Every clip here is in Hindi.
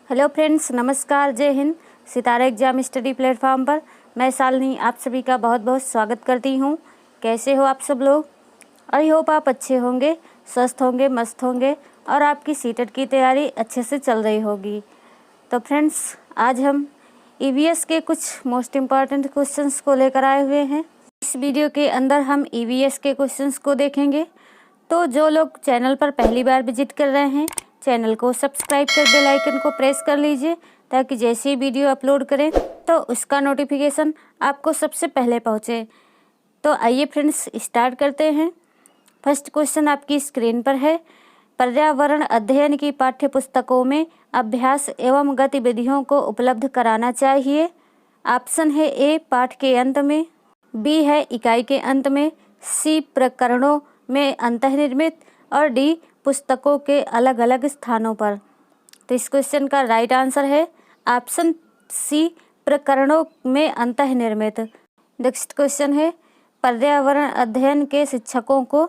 हेलो फ्रेंड्स, नमस्कार, जय हिंद। सितारा एग्जाम स्टडी प्लेटफॉर्म पर मैं शालिनी आप सभी का बहुत बहुत स्वागत करती हूँ। कैसे हो आप सब लोग? आई होप आप अच्छे होंगे, स्वस्थ होंगे, मस्त होंगे और आपकी सीटेट की तैयारी अच्छे से चल रही होगी। तो फ्रेंड्स, आज हम ईवीएस के कुछ मोस्ट इम्पॉर्टेंट क्वेश्चंस को लेकर आए हुए हैं। इस वीडियो के अंदर हम ईवीएस के क्वेश्चंस को देखेंगे। तो जो लोग चैनल पर पहली बार विजिट कर रहे हैं, चैनल को सब्सक्राइब कर बेल आइकन को प्रेस कर लीजिए ताकि जैसे ही वीडियो अपलोड करें तो उसका नोटिफिकेशन आपको सबसे पहले पहुंचे। तो आइए फ्रेंड्स, स्टार्ट करते हैं। फर्स्ट क्वेश्चन आपकी स्क्रीन पर है। पर्यावरण अध्ययन की पाठ्य पुस्तकों में अभ्यास एवं गतिविधियों को उपलब्ध कराना चाहिए। ऑप्शन है ए पाठ के अंत में, बी है इकाई के अंत में, सी प्रकरणों में अंतर्निर्मित और डी पुस्तकों के अलग अलग स्थानों पर। तो इस क्वेश्चन का राइट आंसर है ऑप्शन सी प्रकरणों में अंतर्निर्मित। नेक्स्ट क्वेश्चन है, पर्यावरण अध्ययन के शिक्षकों को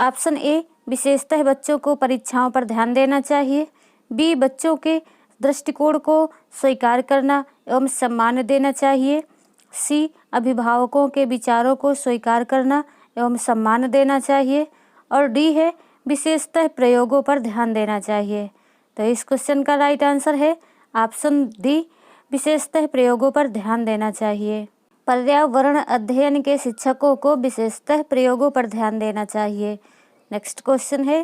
ऑप्शन ए विशेषतः बच्चों को परीक्षाओं पर ध्यान देना चाहिए, बी बच्चों के दृष्टिकोण को स्वीकार करना एवं सम्मान देना चाहिए, सी अभिभावकों के विचारों को स्वीकार करना एवं सम्मान देना चाहिए और डी है विशेषतः प्रयोगों पर ध्यान देना चाहिए। तो इस क्वेश्चन का राइट आंसर है ऑप्शन डी विशेषतः प्रयोगों पर ध्यान देना चाहिए। पर्यावरण अध्ययन के शिक्षकों को विशेषतः प्रयोगों पर ध्यान देना चाहिए। नेक्स्ट क्वेश्चन है,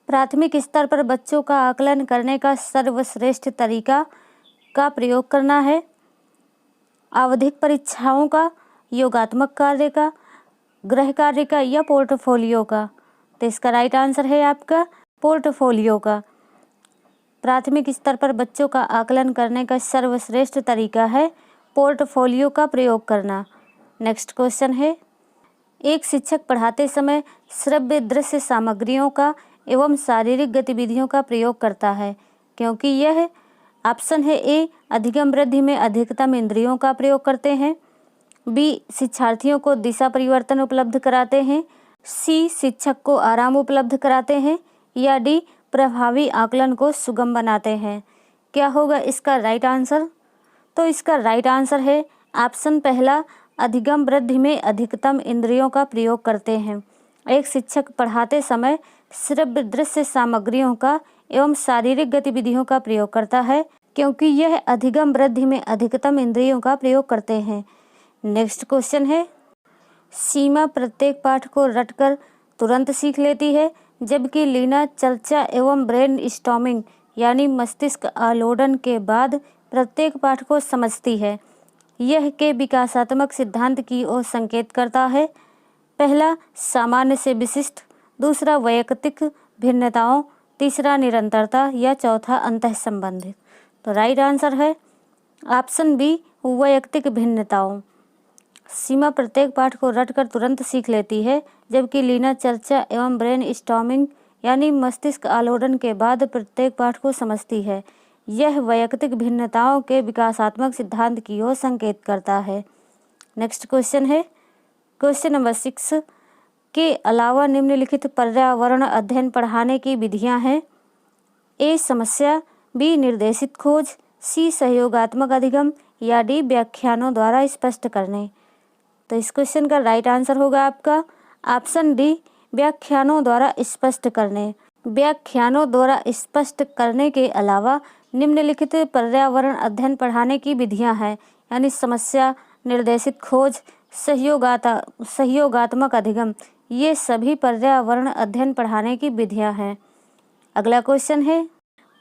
प्राथमिक स्तर पर बच्चों का आकलन करने का सर्वश्रेष्ठ तरीका का प्रयोग करना है। आवधिक परीक्षाओं का, योगात्मक कार्य का, गृह कार्य का या पोर्टफोलियो का। तो इसका राइट आंसर है आपका पोर्टफोलियो का। प्राथमिक स्तर पर बच्चों का आकलन करने का सर्वश्रेष्ठ तरीका है पोर्टफोलियो का प्रयोग करना। नेक्स्ट क्वेश्चन है, एक शिक्षक पढ़ाते समय श्रव्य दृश्य सामग्रियों का एवं शारीरिक गतिविधियों का प्रयोग करता है क्योंकि यह ऑप्शन है ए अधिगम वृद्धि में अधिकतम इंद्रियों का प्रयोग करते हैं, बी शिक्षार्थियों को दिशा परिवर्तन उपलब्ध कराते हैं, सी शिक्षक को आराम उपलब्ध कराते हैं या डी प्रभावी आकलन को सुगम बनाते हैं। क्या होगा इसका राइट आंसर? तो इसका राइट आंसर है ऑप्शन पहला, अधिगम वृद्धि में अधिकतम इंद्रियों का प्रयोग करते हैं। एक शिक्षक पढ़ाते समय श्रव्य दृश्य सामग्रियों का एवं शारीरिक गतिविधियों का प्रयोग करता है क्योंकि यह अधिगम वृद्धि में अधिकतम इंद्रियों का प्रयोग करते हैं। नेक्स्ट क्वेश्चन है, सीमा प्रत्येक पाठ को रटकर तुरंत सीख लेती है जबकि लीना चर्चा एवं ब्रेन स्टॉर्मिंग यानी मस्तिष्क आलोडन के बाद प्रत्येक पाठ को समझती है। यह के विकासात्मक सिद्धांत की ओर संकेत करता है। पहला सामान्य से विशिष्ट, दूसरा वैयक्तिक भिन्नताओं, तीसरा निरंतरता या चौथा अंतःसंबंधित। तो राइट आंसर है ऑप्शन बी वैयक्तिक भिन्नताओं। सीमा प्रत्येक पाठ को रटकर तुरंत सीख लेती है जबकि लीना चर्चा एवं ब्रेन स्टॉर्मिंग यानी मस्तिष्क आलोडन के बाद प्रत्येक पाठ को समझती है। यह वैयक्तिक भिन्नताओं के विकासात्मक सिद्धांत की ओर संकेत करता है। नेक्स्ट क्वेश्चन है, क्वेश्चन नंबर 6 के अलावा निम्नलिखित पर्यावरण अध्ययन पढ़ाने की विधियां हैं। ए समस्या, बी निर्देशित खोज, सी सहयोगात्मक अधिगम या डी व्याख्यानों द्वारा स्पष्ट करने। तो इस क्वेश्चन का राइट आंसर होगा आपका ऑप्शन डी व्याख्यानों द्वारा स्पष्ट करने। व्याख्यानों द्वारा स्पष्ट करने के अलावा निम्नलिखित पर्यावरण अध्ययन पढ़ाने की विधियां हैं यानी समस्या, निर्देशित खोज, सहयोगात्मक अधिगम, ये सभी पर्यावरण अध्ययन पढ़ाने की विधियां हैं। अगला क्वेश्चन है,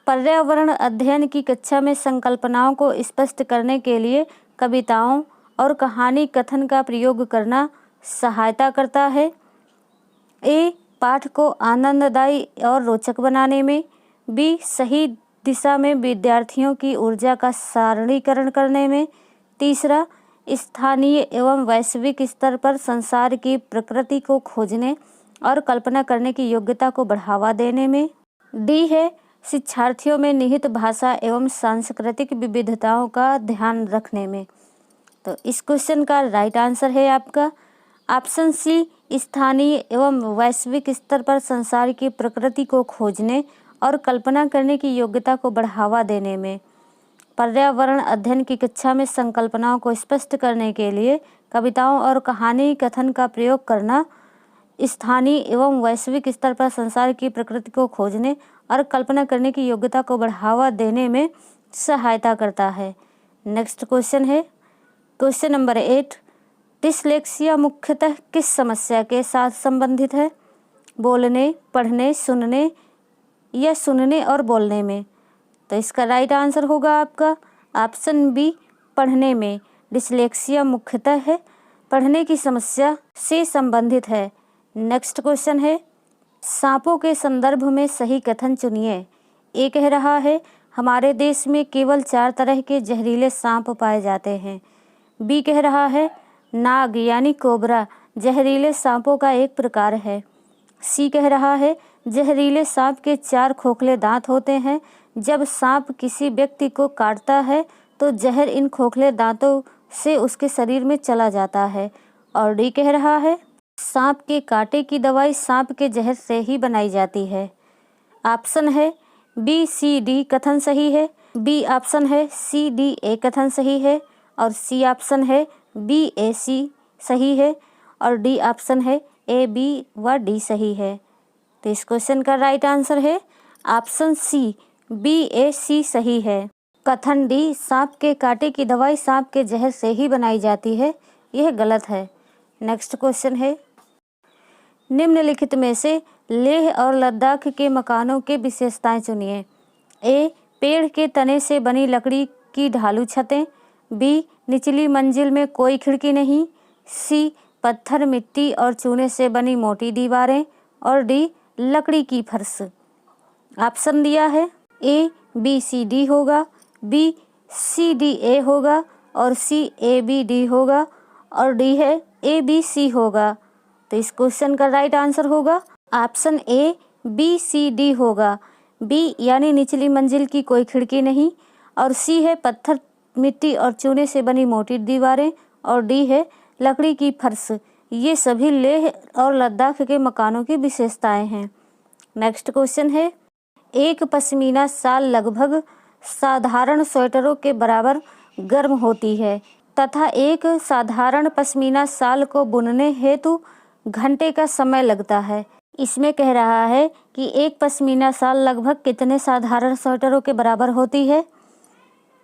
पर्यावरण अध्ययन की कक्षा में संकल्पनाओं को स्पष्ट करने के लिए कविताओं और कहानी कथन का प्रयोग करना सहायता करता है। ए पाठ को आनंददायी और रोचक बनाने में, बी सही दिशा में विद्यार्थियों की ऊर्जा का सारणीकरण करने में, तीसरा स्थानीय एवं वैश्विक स्तर पर संसार की प्रकृति को खोजने और कल्पना करने की योग्यता को बढ़ावा देने में, डी है शिक्षार्थियों में निहित भाषा एवं सांस्कृतिक विविधताओं का ध्यान रखने में। तो इस क्वेश्चन का राइट आंसर है आपका ऑप्शन सी स्थानीय एवं वैश्विक स्तर पर संसार की प्रकृति को खोजने और कल्पना करने की योग्यता को बढ़ावा देने में। पर्यावरण अध्ययन की कक्षा में संकल्पनाओं को स्पष्ट करने के लिए कविताओं और कहानी कथन का प्रयोग करना स्थानीय एवं वैश्विक स्तर पर संसार की प्रकृति को खोजने और कल्पना करने की योग्यता को बढ़ावा देने में सहायता करता है। नेक्स्ट क्वेश्चन है क्वेश्चन नंबर 8। डिसलेक्सिया मुख्यतः किस समस्या के साथ संबंधित है? बोलने, पढ़ने, सुनने या सुनने और बोलने में? तो इसका राइट आंसर होगा आपका ऑप्शन बी, पढ़ने में। डिसलेक्सिया मुख्यतः है पढ़ने की समस्या से संबंधित है। नेक्स्ट क्वेश्चन है सांपों के संदर्भ में सही कथन चुनिए। ए कह रहा है हमारे देश में केवल 4 तरह के जहरीले सांप पाए जाते हैं। बी कह रहा है नाग यानी कोबरा जहरीले सांपों का एक प्रकार है। सी कह रहा है जहरीले सांप के 4 खोखले दांत होते हैं। जब सांप किसी व्यक्ति को काटता है तो जहर इन खोखले दांतों से उसके शरीर में चला जाता है। और डी कह रहा है सांप के कांटे की दवाई सांप के जहर से ही बनाई जाती है। ऑप्शन है बी सी डी कथन सही है। बी ऑप्शन है सी डी ए कथन सही है और सी ऑप्शन है बी ए सी सही है और डी ऑप्शन है ए बी व डी सही है। तो इस क्वेश्चन का राइट आंसर है ऑप्शन सी बी ए सी सही है। कथन डी सांप के कांटे की दवाई सांप के जहर से ही बनाई जाती है, यह गलत है। नेक्स्ट क्वेश्चन है निम्नलिखित में से लेह और लद्दाख के मकानों के विशेषताएं चुनिए। ए पेड़ के तने से बनी लकड़ी की ढालू छतें। बी निचली मंजिल में कोई खिड़की नहीं। सी पत्थर, मिट्टी और चूने से बनी मोटी दीवारें और डी लकड़ी की फर्श। ऑप्शन दिया है ए बी सी डी होगा, बी सी डी ए होगा और सी ए बी डी होगा और डी है ए बी सी होगा। तो इस क्वेश्चन का राइट आंसर होगा option A B C D होगा। बी यानी निचली मंजिल की कोई खिड़की नहीं और सी है पत्थर, मिट्टी और चूने से बनी मोटी दीवारें और डी है लकड़ी की फर्श। ये सभी लेह और लद्दाख के मकानों की विशेषताएं हैं। नेक्स्ट क्वेश्चन है एक पश्मीना शाल लगभग साधारण स्वेटरों के बराबर गर्म होती है तथा एक साधारण पश्मीना शाल को बुनने हेतु घंटे का समय लगता है। इसमें कह रहा है कि एक पश्मीना शाल लगभग कितने साधारण स्वेटरों के बराबर होती है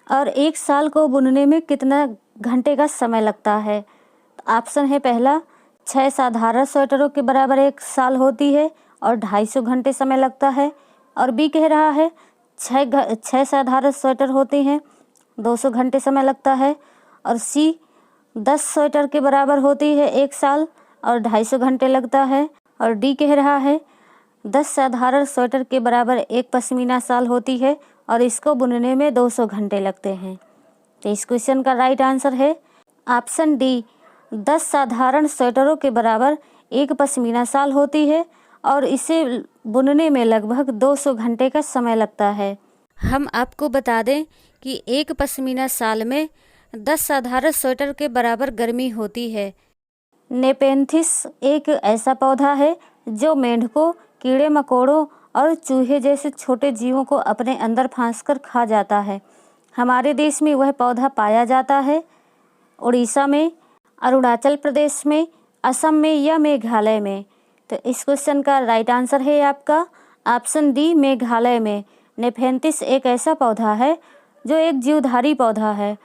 और एक शाल को बुनने में कितना घंटे का समय लगता है। ऑप्शन है पहला 6 साधारण स्वेटरों के बराबर एक शाल होती है और 250 घंटे समय लगता है और बी कह रहा है 6 साधारण स्वेटर होते हैं 200 घंटे समय लगता है और सी 10 स्वेटर के बराबर होती है एक साल और 250 घंटे लगता है और डी कह रहा है 10 साधारण स्वेटर के बराबर एक पश्मीना शाल होती है और इसको बुनने में 200 घंटे लगते हैं। तो इस क्वेश्चन का राइट आंसर है ऑप्शन डी 10 साधारण स्वेटरों के बराबर एक पश्मीना शाल होती है और इसे बुनने में लगभग 200 घंटे का समय लगता है। हम आपको बता दें कि एक पश्मीना शाल में 10 साधारण स्वेटर के बराबर गर्मी होती है। नेपेंथिस एक ऐसा पौधा है जो मेंढकों, कीड़े मकोड़ों और चूहे जैसे छोटे जीवों को अपने अंदर फांसकर खा जाता है। हमारे देश में वह पौधा पाया जाता है उड़ीसा में, अरुणाचल प्रदेश में, असम में या मेघालय में। तो इस क्वेश्चन का राइट आंसर है आपका ऑप्शन डी मेघालय में। नेपेंथिस एक ऐसा पौधा है जो एक जीवधारी पौधा है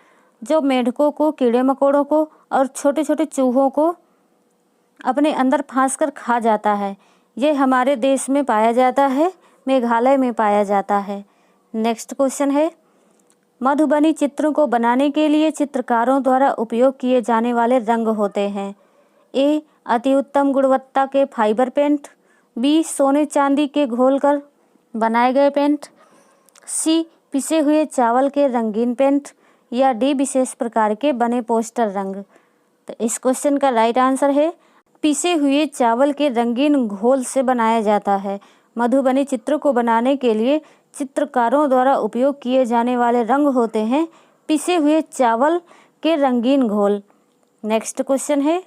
जो मेंढकों को, कीड़े मकोड़ों को और छोटे छोटे चूहों को अपने अंदर फांसकर खा जाता है। ये हमारे देश में पाया जाता है, मेघालय में पाया जाता है। नेक्स्ट क्वेश्चन है मधुबनी चित्रों को बनाने के लिए चित्रकारों द्वारा उपयोग किए जाने वाले रंग होते हैं। ए अति उत्तम गुणवत्ता के फाइबर पेंट, बी सोने चांदी के घोलकर बनाए गए पेंट, सी पिसे हुए चावल के रंगीन पेंट या डी विशेष प्रकार के बने पोस्टर रंग। तो इस क्वेश्चन का राइट आंसर है पिसे हुए चावल के रंगीन घोल से बनाया जाता है। मधुबनी चित्रों को बनाने के लिए चित्रकारों द्वारा उपयोग किए जाने वाले रंग होते हैं पिसे हुए चावल के रंगीन घोल। नेक्स्ट क्वेश्चन है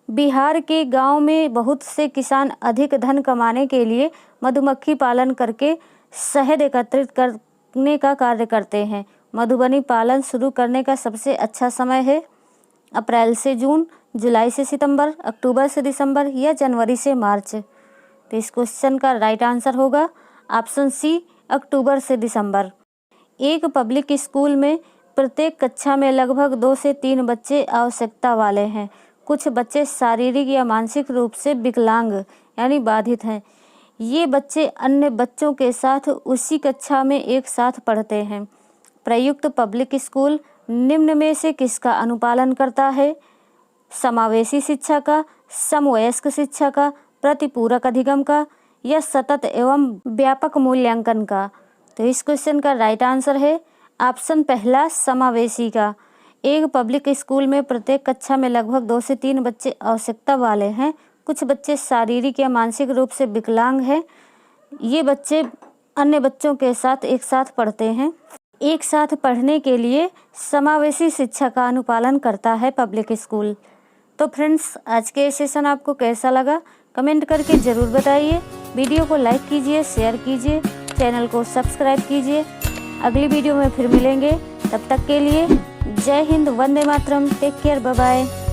बिहार के गांव में बहुत से किसान अधिक धन कमाने के लिए मधुमक्खी पालन करके शहद एकत्रित करने का कार्य करते हैं। मधुबनी पालन शुरू करने का सबसे अच्छा समय है अप्रैल से जून, जुलाई से सितंबर, अक्टूबर से दिसंबर या जनवरी से मार्च। तो इस क्वेश्चन का राइट आंसर होगा ऑप्शन सी, अक्टूबर से दिसंबर। एक पब्लिक स्कूल में प्रत्येक कक्षा में लगभग 2 से 3 बच्चे आवश्यकता वाले हैं। कुछ बच्चे शारीरिक या मानसिक रूप से विकलांग यानी बाधित हैं। ये बच्चे अन्य बच्चों के साथ उसी कक्षा में एक साथ पढ़ते हैं। प्रयुक्त पब्लिक स्कूल निम्न में से किसका अनुपालन करता है? समावेशी शिक्षा का, समवयस्क शिक्षा का, प्रतिपूरक अधिगम का या सतत एवं व्यापक मूल्यांकन का? तो इस क्वेश्चन का राइट आंसर है ऑप्शन पहला, समावेशी का। एक पब्लिक स्कूल में प्रत्येक कक्षा में लगभग 2 से 3 बच्चे आवश्यकता वाले हैं। कुछ बच्चे शारीरिक या मानसिक रूप से विकलांग हैं। ये बच्चे अन्य बच्चों के साथ एक साथ पढ़ते हैं। एक साथ पढ़ने के लिए समावेशी शिक्षा का अनुपालन करता है पब्लिक स्कूल। तो फ्रेंड्स, आज के सेशन आपको कैसा लगा कमेंट करके ज़रूर बताइए। वीडियो को लाइक कीजिए, शेयर कीजिए, चैनल को सब्सक्राइब कीजिए। अगली वीडियो में फिर मिलेंगे, तब तक के लिए जय Hind, Vande Mataram, take care, bye bye.